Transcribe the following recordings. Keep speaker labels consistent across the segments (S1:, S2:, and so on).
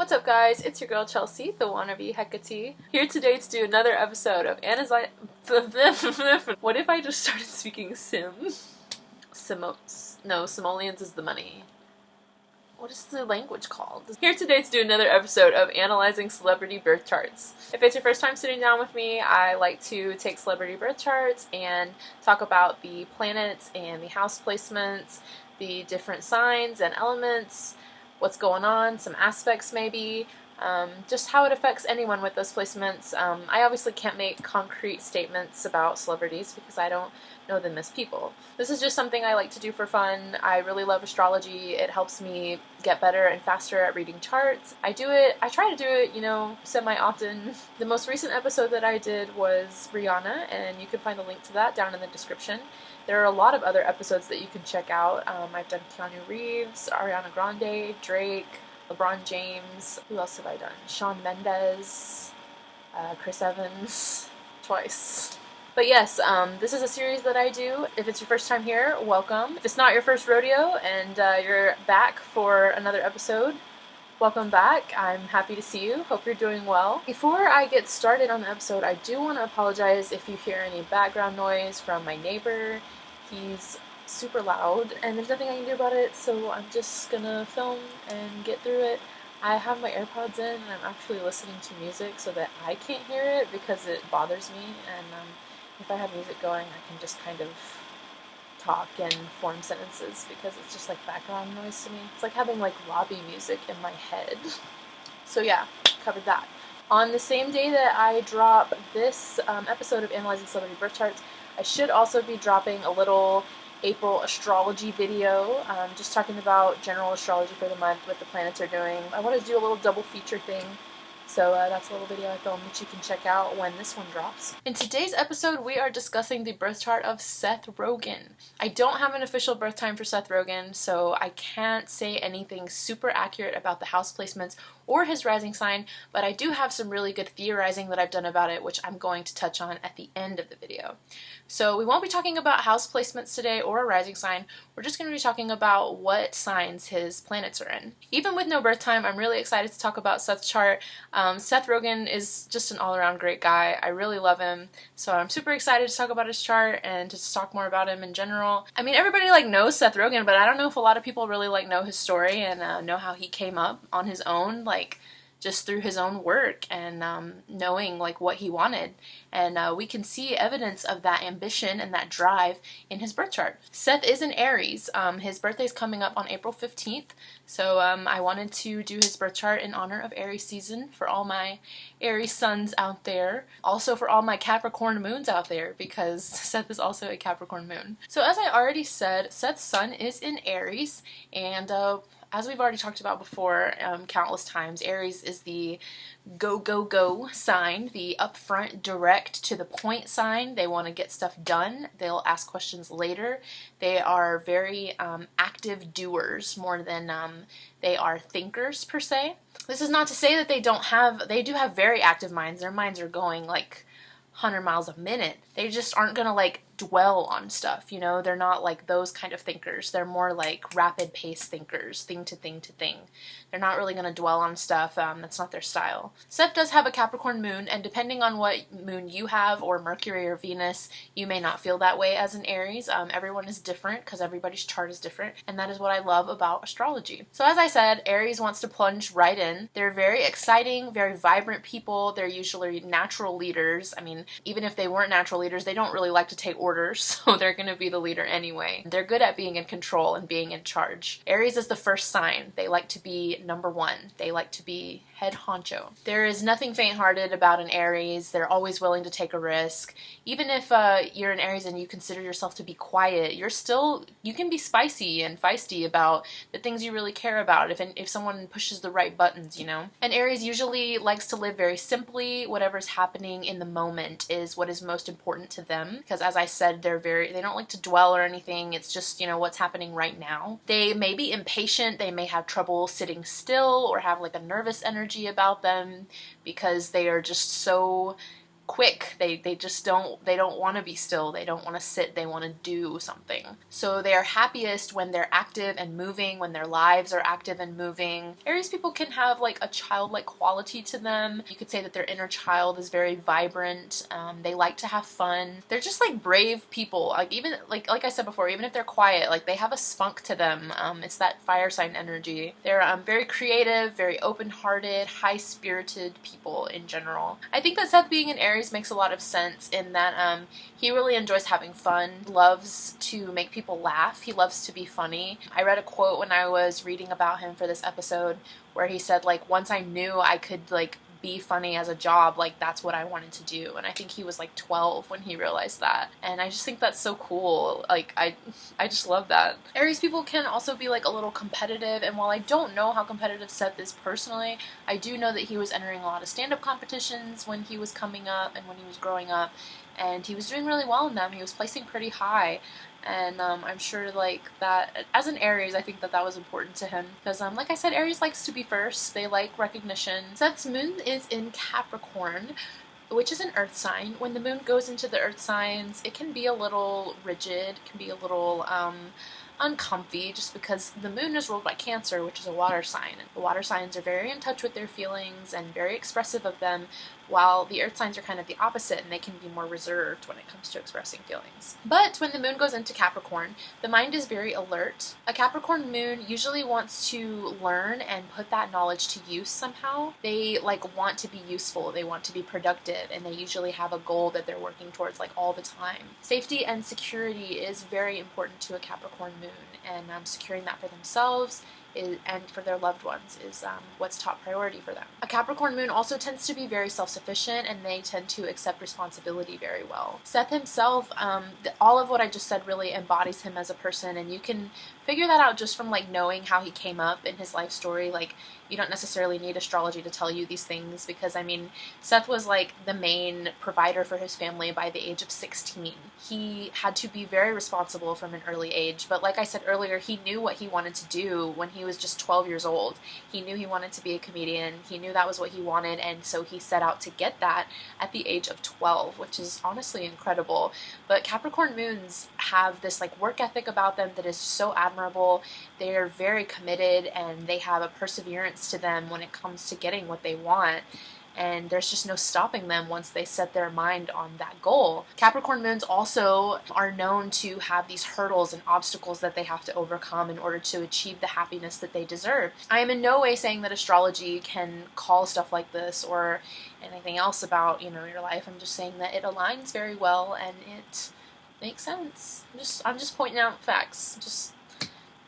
S1: What's up, guys? It's your girl Chelsea, the wannabe Hecate, here today to do another episode of Anna's Life. What if I just started speaking Simoleons is the money. What is the language called? Here today to do another episode of analyzing celebrity birth charts. If it's your first time sitting down with me, I like to take celebrity birth charts and talk about the planets and the house placements, the different signs and elements, what's going on, some aspects maybe, just how it affects anyone with those placements. I obviously can't make concrete statements about celebrities because I don't know them as people. This is just something I like to do for fun. I really love astrology. It helps me get better and faster at reading charts. I try to do it, semi-often. The most recent episode that I did was Rihanna, and you can find a link to that down in the description. There are a lot of other episodes that you can check out. I've done Keanu Reeves, Ariana Grande, Drake, LeBron James. Who else have I done? Shawn Mendes, Chris Evans, twice. But yes, this is a series that I do. If it's your first time here, welcome. If it's not your first rodeo and you're back for another episode, welcome back. I'm happy to see you. Hope you're doing well. Before I get started on the episode, I do want to apologize if you hear any background noise from my neighbor. He's super loud and there's nothing I can do about it, so I'm just gonna film and get through it. I have my AirPods in and I'm actually listening to music so that I can't hear it because it bothers me, and if I have music going I can just kind of talk and form sentences because it's just like background noise to me. It's like having like lobby music in my head. So yeah, covered that. On the same day that I drop this episode of Analyzing Celebrity Birth Charts, I should also be dropping a little April astrology video, just talking about general astrology for the month, what the planets are doing. I want to do a little double feature thing, so that's a little video I filmed that you can check out when this one drops. In today's episode, we are discussing the birth chart of Seth Rogen. I don't have an official birth time for Seth Rogen, so I can't say anything super accurate about the house placements or his rising sign, but I do have some really good theorizing that I've done about it, which I'm going to touch on at the end of the video. So we won't be talking about house placements today or a rising sign. We're just going to be talking about what signs his planets are in. Even with no birth time, I'm really excited to talk about Seth's chart. Seth Rogen is just an all-around great guy. I really love him, so I'm super excited to talk about his chart and to talk more about him in general. I mean, everybody knows Seth Rogen, but I don't know if a lot of people really know his story and know how he came up on his own, just through his own work and knowing what he wanted. And we can see evidence of that ambition and that drive in his birth chart. Seth is an Aries. His birthday's coming up on April 15th, so I wanted to do his birth chart in honor of Aries season for all my Aries suns out there. Also for all my Capricorn moons out there, because Seth is also a Capricorn moon. So as I already said, Seth's sun is in Aries, and as we've already talked about before countless times, Aries is the go, go, go sign, the upfront, direct, to the point sign. They want to get stuff done. They'll ask questions later. They are very active doers more than they are thinkers, per se. This is not to say that they do have very active minds. Their minds are going 100 miles a minute. They just aren't gonna dwell on stuff, they're not those kind of thinkers. They're more rapid pace thinkers, thing to thing to thing. They're not really gonna dwell on stuff. That's not their style. Seth does have a Capricorn moon, and depending on what moon you have, or Mercury or Venus, you may not feel that way as an Aries. Everyone is different because everybody's chart is different, and that is what I love about astrology. So as I said, Aries wants to plunge right in. They're very exciting, very vibrant people. They're usually natural leaders. I mean, even if they weren't natural leaders, they don't really like to take orders, so they're going to be the leader anyway. They're good at being in control and being in charge. Aries is the first sign. They like to be number one. They like to be head honcho. There is nothing faint-hearted about an Aries. They're always willing to take a risk. Even if you're an Aries and you consider yourself to be quiet, you can be spicy and feisty about the things you really care about if someone pushes the right buttons, An Aries usually likes to live very simply. Whatever's happening in the moment is what is most important to them, because as I said, they don't like to dwell or anything. It's just, what's happening right now. They may be impatient. They may have trouble sitting still or have a nervous energy about them because they are just so quick. They just don't want to be still. They don't want to sit. They want to do something. So they are happiest when they're active and moving, when their lives are active and moving. Aries people can have like a childlike quality to them. You could say that their inner child is very vibrant. They like to have fun. They're just like brave people. Like even like I said before, even if they're quiet, like they have a spunk to them. It's that fire sign energy. They're very creative, very open-hearted, high-spirited people in general. I think that Seth being an Aries makes a lot of sense in that he really enjoys having fun, loves to make people laugh, he loves to be funny. I read a quote when I was reading about him for this episode where he said, like, once I knew I could, like, be funny as a job, like that's what I wanted to do. And I think he was like 12 when he realized that, and I just think that's so cool. Like I just love that. Aries people can also be like a little competitive, and while I don't know how competitive Seth is personally, I do know that he was entering a lot of stand-up competitions when he was coming up and when he was growing up, and he was doing really well in them. He was placing pretty high. And I'm sure like that as an Aries, I think that that was important to him because like I said, Aries likes to be first. They like recognition. Seth's moon is in Capricorn, which is an earth sign. When the moon goes into the earth signs, it can be a little rigid, it can be a little uncomfy, just because the moon is ruled by Cancer, which is a water sign. The water signs are very in touch with their feelings and very expressive of them, while the earth signs are kind of the opposite, and they can be more reserved when it comes to expressing feelings. But when the moon goes into Capricorn, the mind is very alert. A Capricorn moon usually wants to learn and put that knowledge to use somehow. They like want to be useful, they want to be productive, and they usually have a goal that they're working towards like all the time. Safety and security is very important to a Capricorn moon, and securing that for themselves and for their loved ones is what's top priority for them. A Capricorn moon also tends to be very self-sufficient, and they tend to accept responsibility very well. Seth himself, all of what I just said really embodies him as a person, and you can figure that out just from like knowing how he came up in his life story. Like you don't necessarily need astrology to tell you these things, because I mean, Seth was like the main provider for his family by the age of 16. He had to be very responsible from an early age, but like I said earlier, he knew what he wanted to do when he was just 12 years old. He knew he wanted to be a comedian. He knew that was what he wanted, and so he set out to get that at the age of 12, which is honestly incredible. But Capricorn moons have this like work ethic about them that is so admirable. They're very committed, and they have a perseverance to them when it comes to getting what they want. And there's just no stopping them once they set their mind on that goal. Capricorn moons also are known to have these hurdles and obstacles that they have to overcome in order to achieve the happiness that they deserve. I am in no way saying that astrology can call stuff like this or anything else about, you know, your life. I'm just saying that it aligns very well and it makes sense. I'm just pointing out facts.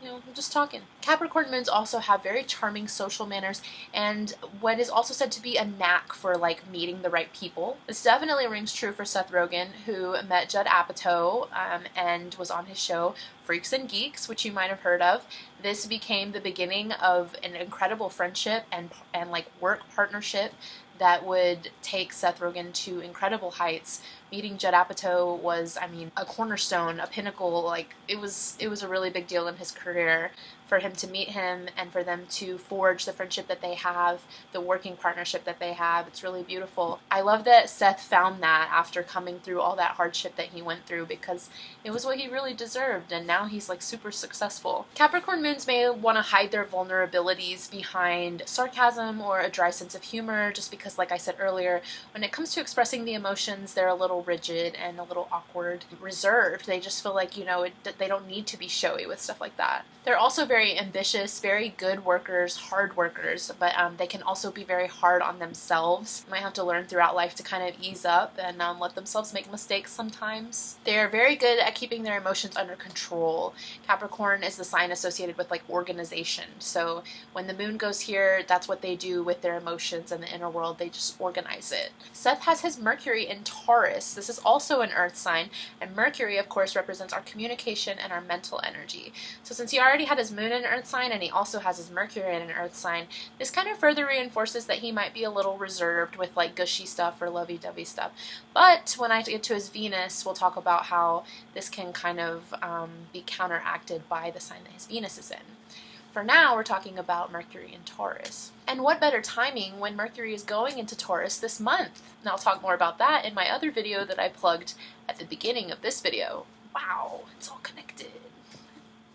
S1: I'm just talking. Capricorn moons also have very charming social manners and what is also said to be a knack for like meeting the right people. This definitely rings true for Seth Rogen, who met Judd Apatow and was on his show Freaks and Geeks, which you might have heard of. This became the beginning of an incredible friendship and like work partnership that would take Seth Rogen to incredible heights. Meeting Judd Apatow was, I mean, a cornerstone, a pinnacle. Like it was a really big deal in his career for him to meet him and for them to forge the friendship that they have, the working partnership that they have. It's really beautiful. I love that Seth found that after coming through all that hardship that he went through, because it was what he really deserved, and now he's like super successful. Capricorn moons may want to hide their vulnerabilities behind sarcasm or a dry sense of humor, just because, like I said earlier, when it comes to expressing the emotions, they're a little rigid and a little awkward, reserved. They just feel like, they don't need to be showy with stuff like that. They're also very ambitious, very good workers, hard workers, but they can also be very hard on themselves. Might have to learn throughout life to kind of ease up and let themselves make mistakes sometimes. They're very good at keeping their emotions under control. Capricorn is the sign associated with like organization. So when the moon goes here, that's what they do with their emotions and the inner world. They just organize it. Seth has his Mercury in Taurus. This is also an earth sign, and Mercury, of course, represents our communication and our mental energy. So since he already had his moon in an earth sign and he also has his Mercury in an earth sign, this kind of further reinforces that he might be a little reserved with like gushy stuff or lovey-dovey stuff. But when I get to his Venus, we'll talk about how this can kind of be counteracted by the sign that his Venus is in. For now, we're talking about Mercury in Taurus. And what better timing when Mercury is going into Taurus this month? And I'll talk more about that in my other video that I plugged at the beginning of this video. Wow, it's all connected.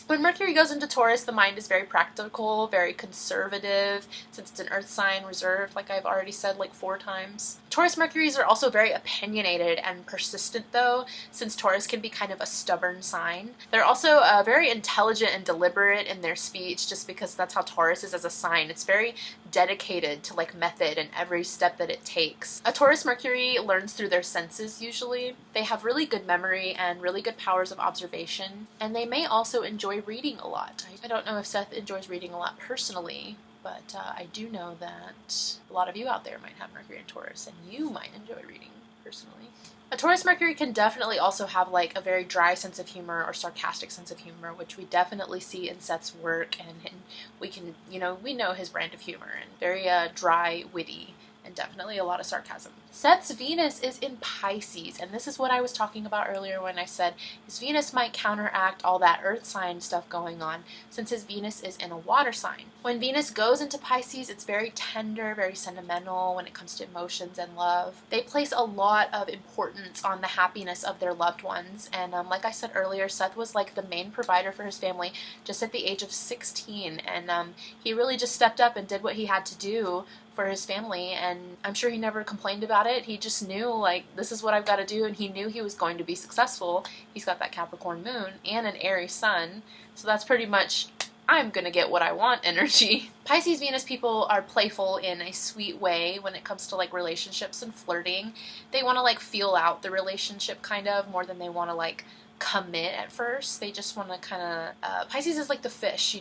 S1: When Mercury goes into Taurus, the mind is very practical, very conservative, since it's an earth sign, reserved, like I've already said like 4 times. Taurus Mercuries are also very opinionated and persistent though, since Taurus can be kind of a stubborn sign. They're also very intelligent and deliberate in their speech, just because that's how Taurus is as a sign. It's very dedicated to like method in every step that it takes. A Taurus Mercury learns through their senses usually. They have really good memory and really good powers of observation, and they may also enjoy reading a lot. I don't know if Seth enjoys reading a lot personally, but I do know that a lot of you out there might have Mercury in Taurus, and you might enjoy reading personally. A Taurus Mercury can definitely also have like a very dry sense of humor or sarcastic sense of humor, which we definitely see in Seth's work, and we can, we know his brand of humor, and very dry, witty, and definitely a lot of sarcasm. Seth's Venus is in Pisces, and this is what I was talking about earlier when I said his Venus might counteract all that earth sign stuff going on, since his Venus is in a water sign. When Venus goes into Pisces, it's very tender, very sentimental when it comes to emotions and love. They place a lot of importance on the happiness of their loved ones, and like I said earlier, Seth was like the main provider for his family just at the age of 16, and he really just stepped up and did what he had to do for his family, and I'm sure he never complained about it. He just knew, like, this is what I've got to do, and he knew he was going to be successful. He's got that Capricorn moon and an Aries sun, so that's pretty much I'm gonna get what I want energy. Pisces Venus people are playful in a sweet way when it comes to like relationships and flirting. They want to like feel out the relationship kind of more than they want to like commit at first. They just want to kind of Pisces is like the fish,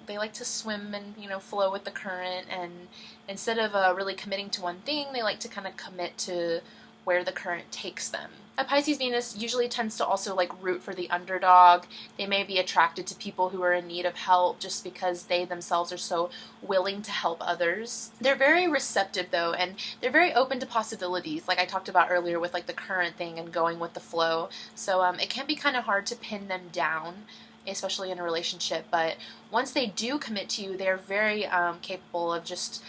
S1: they like to swim and flow with the current, and instead of really committing to one thing, they like to kind of commit to where the current takes them. A Pisces Venus usually tends to also like root for the underdog. They may be attracted to people who are in need of help just because they themselves are so willing to help others. They're very receptive though, and they're very open to possibilities, like I talked about earlier with like the current thing and going with the flow. So it can be kind of hard to pin them down, especially in a relationship, but once they do commit to you, they're very capable of just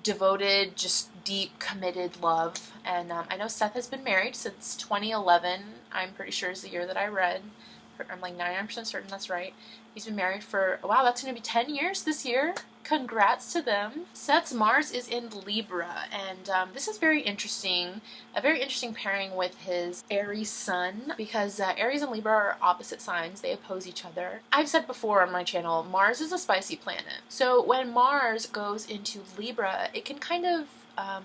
S1: devoted, just deep, committed love. And I know Seth has been married since 2011. I'm pretty sure is the year that I read. I'm like 99% certain that's right. He's been married for, wow, that's going to be 10 years this year. Congrats to them. Seth's Mars is in Libra, and this is very interesting. A very interesting pairing with his Aries sun, because Aries and Libra are opposite signs. They oppose each other. I've said before on my channel, Mars is a spicy planet. So when Mars goes into Libra, it can kind of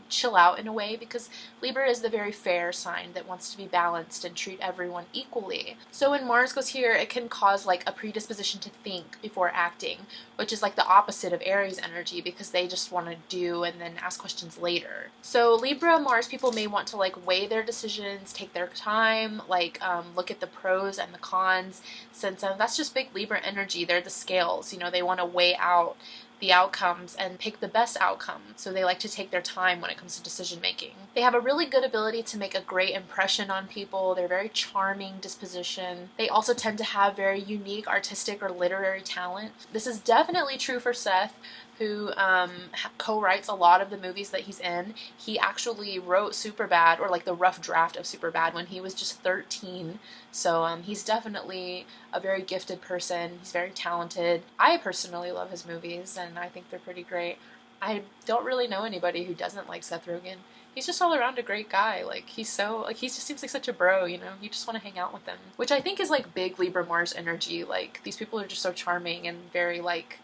S1: chill out in a way, because Libra is the very fair sign that wants to be balanced and treat everyone equally. So when Mars goes here, it can cause like a predisposition to think before acting, which is like the opposite of Aries energy, because they just want to do and then ask questions later. So Libra Mars people may want to like weigh their decisions, take their time, like look at the pros and the cons, since that's just big Libra energy. They're the scales, they want to weigh out the outcomes and pick the best outcome. So they like to take their time when it comes to decision making. They have a really good ability to make a great impression on people. They're very charming disposition. They also tend to have very unique artistic or literary talent. This is definitely true for Seth, who co-writes a lot of the movies that he's in. He actually wrote Superbad, or like the rough draft of Superbad, when he was just 13. So he's definitely a very gifted person. He's very talented. I personally love his movies, and I think they're pretty great. I don't really know anybody who doesn't like Seth Rogen. He's just all around a great guy. Like, he just seems like such a bro, you just want to hang out with him. Which I think is like big Libra Mars energy. Like, these people are just so charming and very like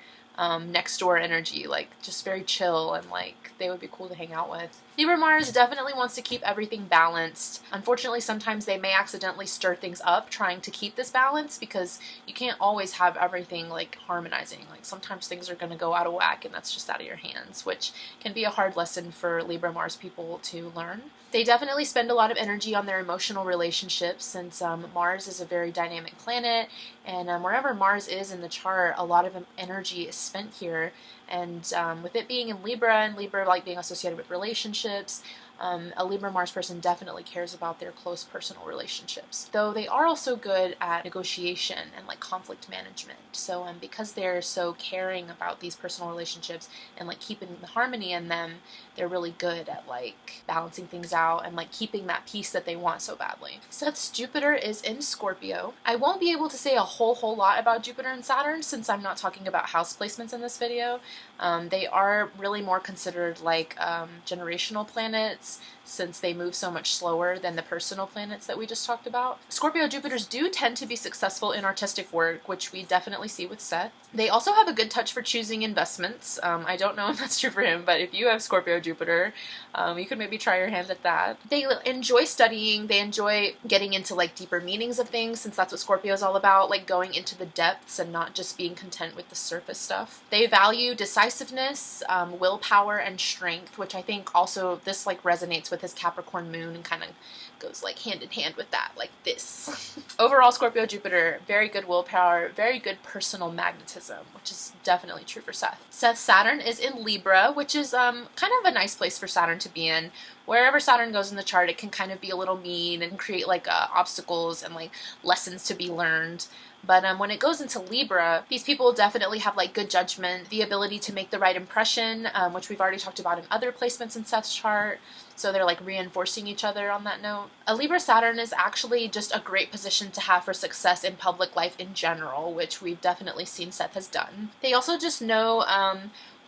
S1: next door energy, like just very chill, and like they would be cool to hang out with. Libra Mars definitely wants to keep everything balanced. Unfortunately, sometimes they may accidentally stir things up trying to keep this balance, because you can't always have everything like harmonizing. Like sometimes things are going to go out of whack, and that's just out of your hands, which can be a hard lesson for Libra Mars people to learn. They definitely spend a lot of energy on their emotional relationships, since Mars is a very dynamic planet, and wherever Mars is in the chart, a lot of energy is spent here, And with it being in Libra, and Libra like being associated with relationships, a Libra Mars person definitely cares about their close personal relationships. Though they are also good at negotiation and like conflict management. So because they're so caring about these personal relationships and like keeping the harmony in them, they're really good at like balancing things out and like keeping that peace that they want so badly. Seth's Jupiter is in Scorpio. I won't be able to say a whole lot about Jupiter and Saturn since I'm not talking about house placements in this video. They are really more considered like generational planets since they move so much slower than the personal planets that we just talked about. Scorpio Jupiters do tend to be successful in artistic work, which we definitely see with Seth. They also have a good touch for choosing investments. I don't know if that's true for him, but if you have Scorpio Jupiter, you could maybe try your hand at that. They enjoy studying. They enjoy getting into like deeper meanings of things since that's what Scorpio is all about, like going into the depths and not just being content with the surface stuff. They value decisiveness, willpower, and strength, which I think also this like resonates with his Capricorn moon and kind of goes like hand in hand with that, like this. Overall, Scorpio Jupiter, very good willpower, very good personal magnetism, which is definitely true for Seth. Seth's Saturn is in Libra, which is kind of a nice place for Saturn to be in. Wherever Saturn goes in the chart, it can kind of be a little mean and create like obstacles and like lessons to be learned. But when it goes into Libra, these people definitely have like good judgment, the ability to make the right impression, which we've already talked about in other placements in Seth's chart. So they're like reinforcing each other on that note. A Libra Saturn is actually just a great position to have for success in public life in general, which we've definitely seen Seth has done. They also just know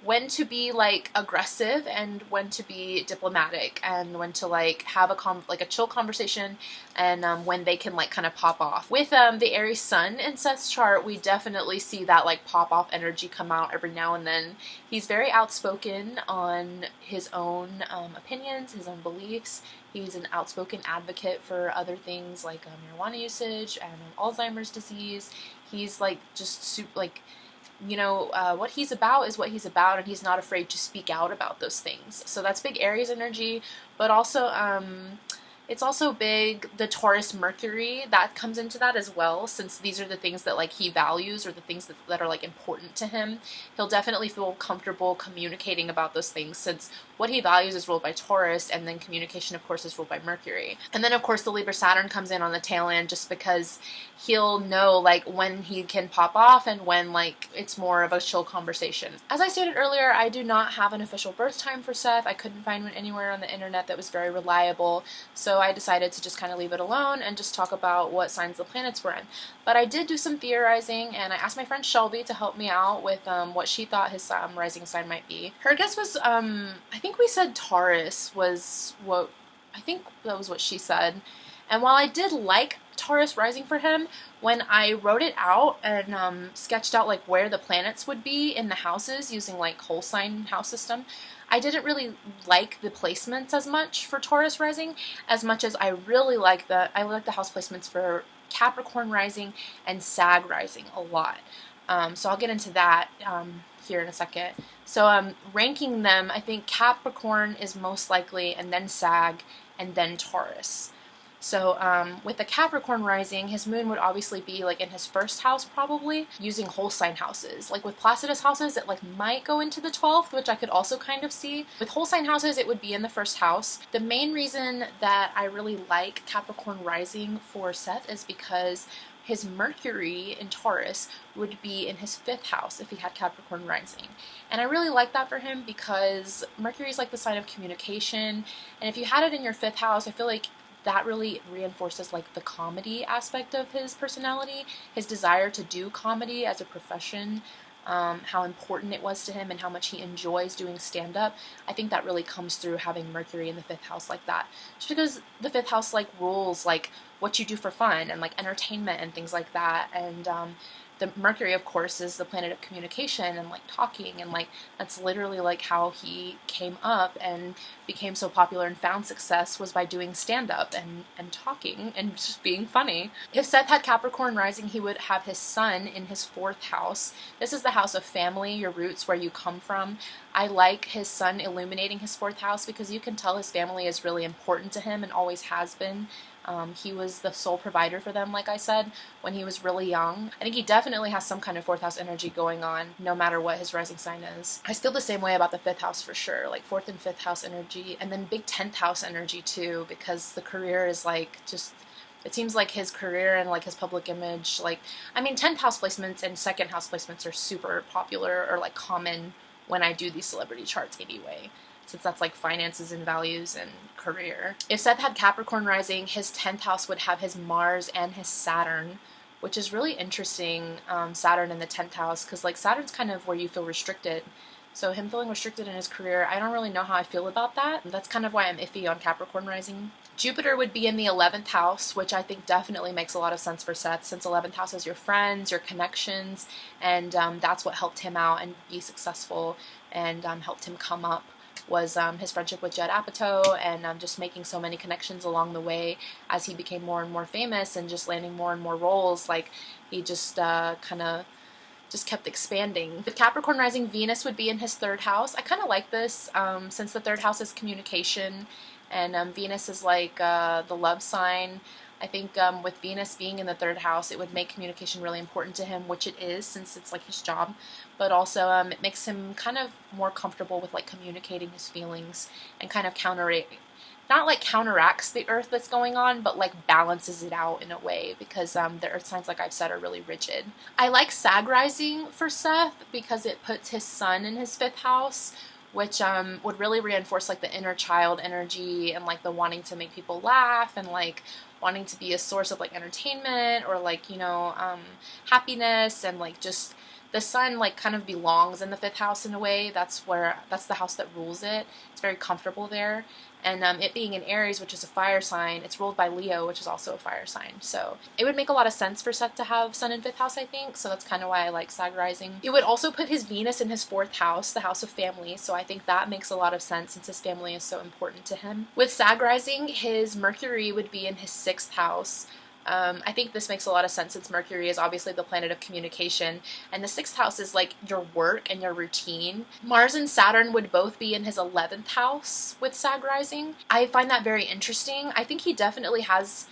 S1: when to be like aggressive and when to be diplomatic and when to like have a chill conversation and when they can like kind of pop off. With the Aries sun in Seth's chart, we definitely see that like pop off energy come out every now and then. He's very outspoken on his own opinions, his own beliefs. He's an outspoken advocate for other things like marijuana usage and Alzheimer's disease. He's like just what he's about is what he's about, and he's not afraid to speak out about those things. So that's big Aries energy, but also it's also big the Taurus Mercury that comes into that as well, since these are the things that like he values or the things that are like important to him. He'll definitely feel comfortable communicating about those things since what he values is ruled by Taurus, and then communication of course is ruled by Mercury. And then of course the Libra Saturn comes in on the tail end just because he'll know like when he can pop off and when like it's more of a chill conversation. As I stated earlier, I do not have an official birth time for Seth. I couldn't find one anywhere on the internet that was very reliable, so I decided to just kind of leave it alone and just talk about what signs the planets were in. But I did do some theorizing, and I asked my friend Shelby to help me out with what she thought his rising sign might be. Her guess was, I think we said Taurus was what, I think that was what she said. And while I did like Taurus rising for him, when I wrote it out and sketched out like where the planets would be in the houses using like whole sign house system, I didn't really like the placements as much for Taurus rising as much as I really like the house placements for Capricorn rising and Sag rising a lot. So I'll get into that here in a second. So ranking them, I think Capricorn is most likely, and then Sag, and then Taurus. So with the Capricorn rising, his moon would obviously be like in his first house probably, using whole sign houses. Like with Placidus houses, it like might go into the 12th, which I could also kind of see. With whole sign houses, it would be in the first house. The main reason that I really like Capricorn rising for Seth is because his Mercury in Taurus would be in his 5th house if he had Capricorn rising. And I really like that for him because Mercury is like the sign of communication. And if you had it in your 5th house, I feel like that really reinforces like the comedy aspect of his personality, his desire to do comedy as a profession, how important it was to him and how much he enjoys doing stand-up. I think that really comes through having Mercury in the 5th house like that. Just because the 5th house like rules like what you do for fun and like entertainment and things like that. And the Mercury, of course, is the planet of communication and like talking, and like that's literally like how he came up and became so popular and found success was by doing stand-up and talking and just being funny. If Seth had Capricorn rising, he would have his sun in his 4th house. This is the house of family, your roots, where you come from. I like his sun illuminating his 4th house because you can tell his family is really important to him and always has been. He was the sole provider for them, like I said, when he was really young. I think he definitely has some kind of fourth house energy going on, no matter what his rising sign is. I feel the same way about the fifth house for sure, like fourth and fifth house energy, and then big 10th house energy too, because the career is like just, it seems like his career and like his public image, like, I mean, 10th house placements and second house placements are super popular or like common when I do these celebrity charts anyway, since that's like finances and values and career. If Seth had Capricorn rising, his 10th house would have his Mars and his Saturn, which is really interesting, Saturn in the 10th house, because like Saturn's kind of where you feel restricted. So him feeling restricted in his career, I don't really know how I feel about that. That's kind of why I'm iffy on Capricorn rising. Jupiter would be in the 11th house, which I think definitely makes a lot of sense for Seth, since 11th house is your friends, your connections, and that's what helped him out and be successful and helped him come up, was his friendship with Judd Apatow and just making so many connections along the way as he became more and more famous and just landing more and more roles. Like, he just kind of just kept expanding. With Capricorn rising, Venus would be in his 3rd house. I kind of like this, since the 3rd house is communication and Venus is like the love sign. I think with Venus being in the 3rd house, it would make communication really important to him, which it is, since it's like his job, but also it makes him kind of more comfortable with like communicating his feelings and kind of not like counteracts the earth that's going on, but like balances it out in a way, because the earth signs, like I've said, are really rigid. I like Sag rising for Seth because it puts his sun in his 5th house, which would really reinforce like the inner child energy and like the wanting to make people laugh and like wanting to be a source of like entertainment or like, you know, happiness, and like just the sun like kind of belongs in the 5th house in a way. That's the house that rules it. It's very comfortable there. And it being in Aries, which is a fire sign, it's ruled by Leo, which is also a fire sign. So it would make a lot of sense for Seth to have sun in 5th house, I think. So that's kind of why I like Sag rising. It would also put his Venus in his 4th house, the house of family. So I think that makes a lot of sense since his family is so important to him. With Sag rising, his Mercury would be in his 6th house. I think this makes a lot of sense since Mercury is obviously the planet of communication, and the 6th house is like your work and your routine. Mars and Saturn would both be in his 11th house with Sag rising. I find that very interesting. I think he definitely has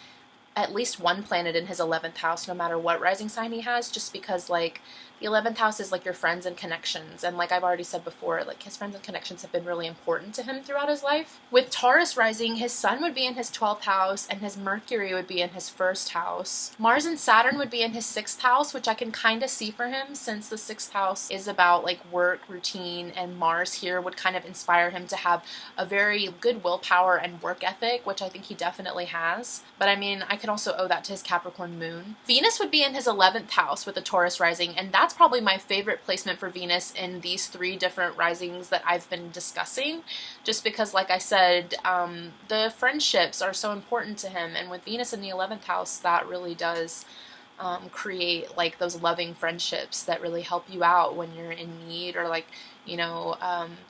S1: at least one planet in his 11th house, no matter what rising sign he has, just because like the 11th house is like your friends and connections, and like I've already said before, like his friends and connections have been really important to him throughout his life. With Taurus rising, his sun would be in his 12th house and his Mercury would be in his 1st house. Mars and Saturn would be in his 6th house, which I can kind of see for him since the 6th house is about like work, routine, and Mars here would kind of inspire him to have a very good willpower and work ethic, which I think he definitely has. But I mean, I could also owe that to his Capricorn moon. Venus would be in his 11th house with a Taurus rising, and that's probably my favorite placement for Venus in these 3 different risings that I've been discussing, just because, like I said, the friendships are so important to him, and with Venus in the 11th house, that really does create like those loving friendships that really help you out when you're in need, or like, you know,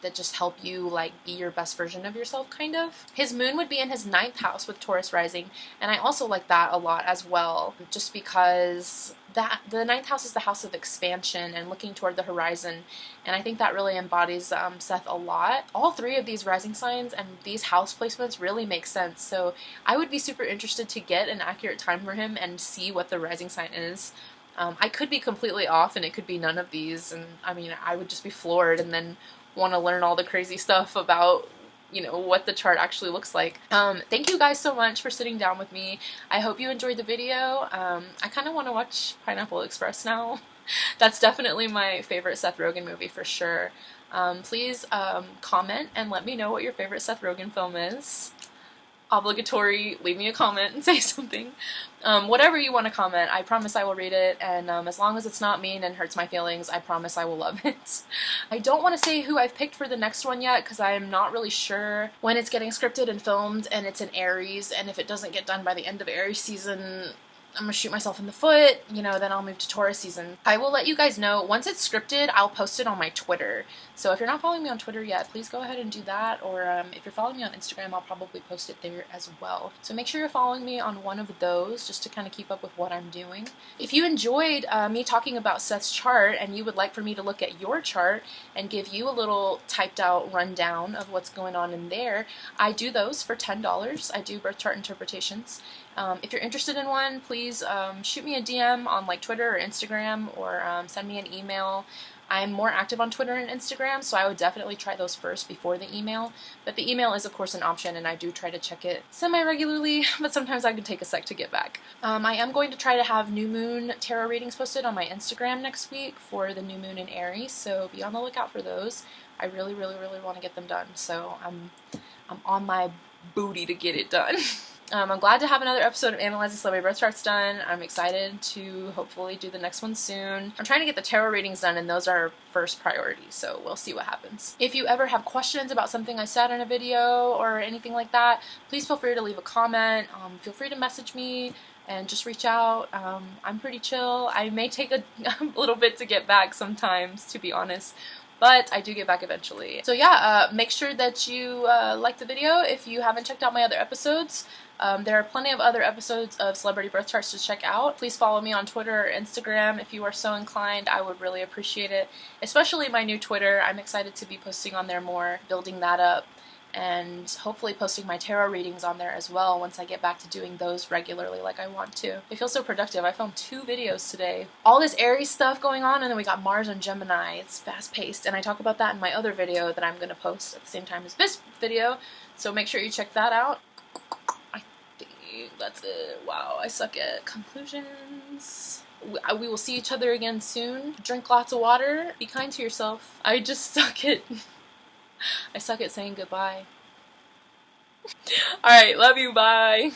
S1: that just help you like be your best version of yourself, kind of. His moon would be in his 9th house with Taurus rising, and I also like that a lot as well, just because that the 9th house is the house of expansion and looking toward the horizon, and I think that really embodies Seth a lot. All 3 of these rising signs and these house placements really make sense, so I would be super interested to get an accurate time for him and see what the rising sign is. I could be completely off and it could be none of these, and I mean, I would just be floored and then want to learn all the crazy stuff about, you know, what the chart actually looks like. Thank you guys so much for sitting down with me. I hope you enjoyed the video. I kind of want to watch Pineapple Express now. That's definitely my favorite Seth Rogen movie for sure. Please comment and let me know what your favorite Seth Rogen film is. Obligatory, leave me a comment and say something. Whatever you want to comment, I promise I will read it, and as long as it's not mean and hurts my feelings, I promise I will love it. I don't want to say who I've picked for the next one yet, because I am not really sure when it's getting scripted and filmed, and it's in Aries, and if it doesn't get done by the end of Aries season, I'm gonna shoot myself in the foot, you know, then I'll move to Taurus season. I will let you guys know, once it's scripted, I'll post it on my Twitter. So if you're not following me on Twitter yet, please go ahead and do that, or if you're following me on Instagram, I'll probably post it there as well. So make sure you're following me on one of those, just to kind of keep up with what I'm doing. If you enjoyed me talking about Seth's chart, and you would like for me to look at your chart and give you a little typed out rundown of what's going on in there, I do those for $10. I do birth chart interpretations. If you're interested in one, please shoot me a DM on like Twitter or Instagram, or send me an email. I'm more active on Twitter and Instagram, so I would definitely try those first before the email. But the email is of course an option, and I do try to check it semi-regularly, but sometimes I can take a sec to get back. I am going to try to have new moon tarot readings posted on my Instagram next week for the new moon in Aries, so be on the lookout for those. I really want to get them done, so I'm on my booty to get it done. I'm glad to have another episode of Analyzing Celebrity Birth Charts done. I'm excited to hopefully do the next one soon. I'm trying to get the tarot readings done, and those are first priority, so we'll see what happens. If you ever have questions about something I said in a video or anything like that, please feel free to leave a comment. Feel free to message me and just reach out. I'm pretty chill. I may take a little bit to get back sometimes, to be honest, but I do get back eventually. So yeah, make sure that you like the video if you haven't checked out my other episodes. There are plenty of other episodes of Celebrity Birth Charts to check out. Please follow me on Twitter or Instagram if you are so inclined. I would really appreciate it, especially my new Twitter. I'm excited to be posting on there more, building that up, and hopefully posting my tarot readings on there as well once I get back to doing those regularly like I want to. I feel so productive. I filmed 2 videos today. All this Aries stuff going on, and then we got Mars and Gemini. It's fast-paced, and I talk about that in my other video that I'm going to post at the same time as this video, so make sure you check that out. That's it. Wow, I suck at conclusions. We will see each other again soon. Drink lots of water. Be kind to yourself. I just suck at I suck at saying goodbye. Alright, love you, bye.